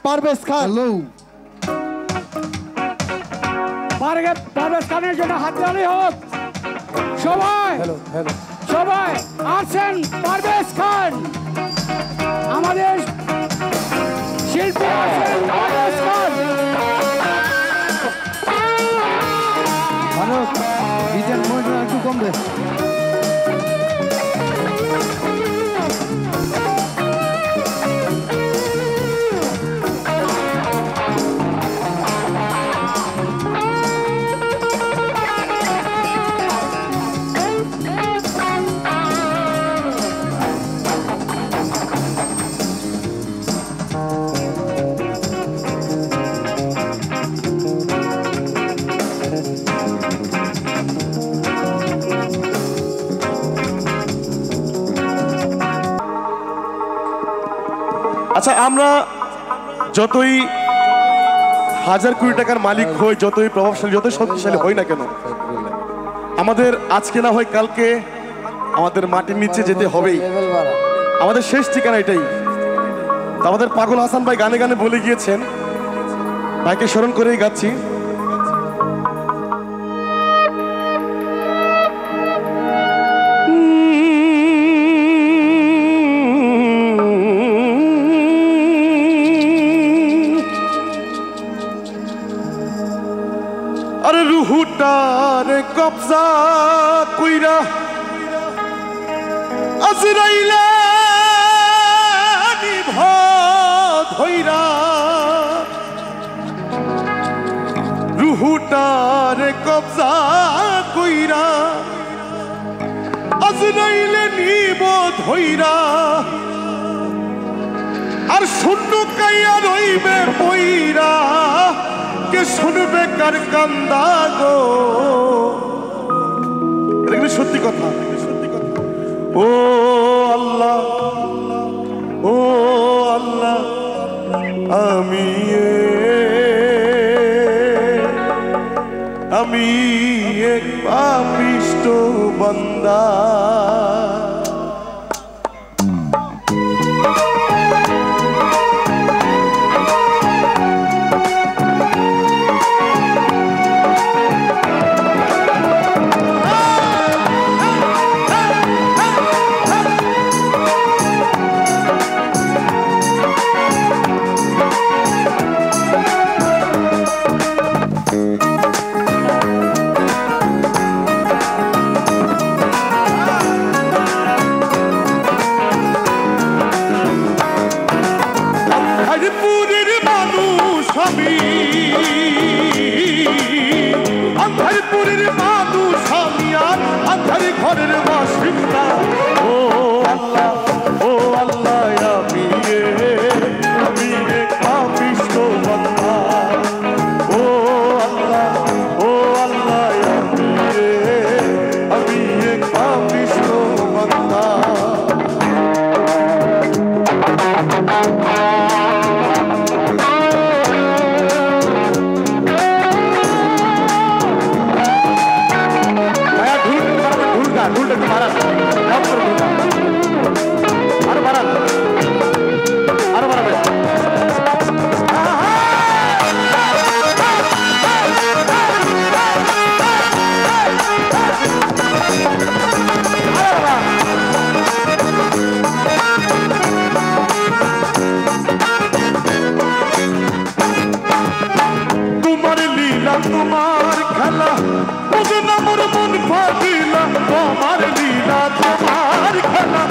পারভেজ খান। Hello, Parvez খানের জন্য হাততালি হোক। সবাই সবাই আছেন পারভেজ খান, আমাদের শিল্পী আছেন পারভেজ খান। ডিজেল মনিটর একটু কম দে। আচ্ছা, আমরা যতই হাজার কোটি টাকার মালিক হই, যতই প্রভাবশালী, যতই শক্তিশালী হই না কেন, আমাদের আজকে না হয় কালকে আমাদের মাটির নিচে যেতে হবেই। আমাদের শেষ ঠিকানা এটাই। আমাদের পাগল হাসান ভাই গানে গানে বলে গিয়েছেন, ভাইকে স্মরণ করেই গাচ্ছি। আরে রুহুটার কবজা কইরা আজরাইলে নিভ ধইরা, রুহুটার কবজা কইরা আজরাইলে নিভ ধইরা, আর শূন্য কাইয়া রইবে পইরা, কে শুনবে কার কান্দা গো। এটা কিন্তু সত্যি কথা। ও আল্লাহ, ও আল্লাহ, আমি এক পাপিষ্ঠ বান্দা। আন্ধারপুরের মানুষ আমি, আর আন্ধার ঘরের বাসিন্দা। ও আল্লাহ, ও আল্লাহ, আমি এক পাপিষ্ঠ বান্দা। ও আল্লাহ, ও আল্লাহ, আমি এক পাপিষ্ঠ বান্দা। তোমার খেলা বুঝনা মোর মন পাগিলা, তোমার লীলা তোমার খেলা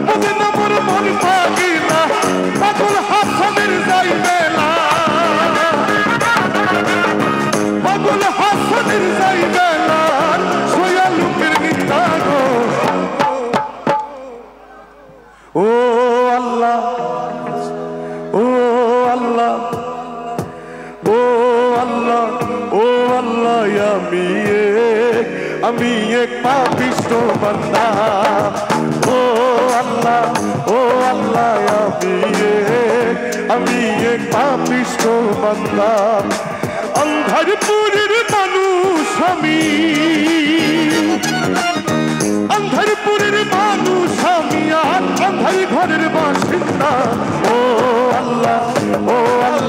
বুঝনা মোর মন পাগিলা, পাগল হাসানের যাইবে না, পাগল হাসানের যাইবে না, সোয়া লোকের নিন্দা গো। ও আল্লাহ, ও আল্লাহ, ও আল্লাহ, ও আল্লাহ, আমি এক পাপিষ্ঠ বান্দা। ও আল্লাহ, ও আল্লাহ, আমি এক পাপিষ্ঠ বান্দা। আন্ধারপুরের মানুষ আমি, আন্ধারপুরের মানুষ আমি, আর আন্ধার ঘরের বাসিন্দা। ও আল্লাহ, ও আল্লাহ,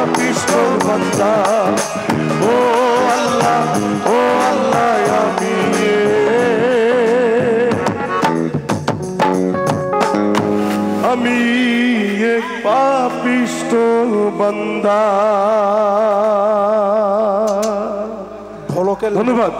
পাপিষ্ঠ বান্দা ও আল্লাহ আমি এক পাপিষ্ঠ বান্দা। ধন্যবাদ।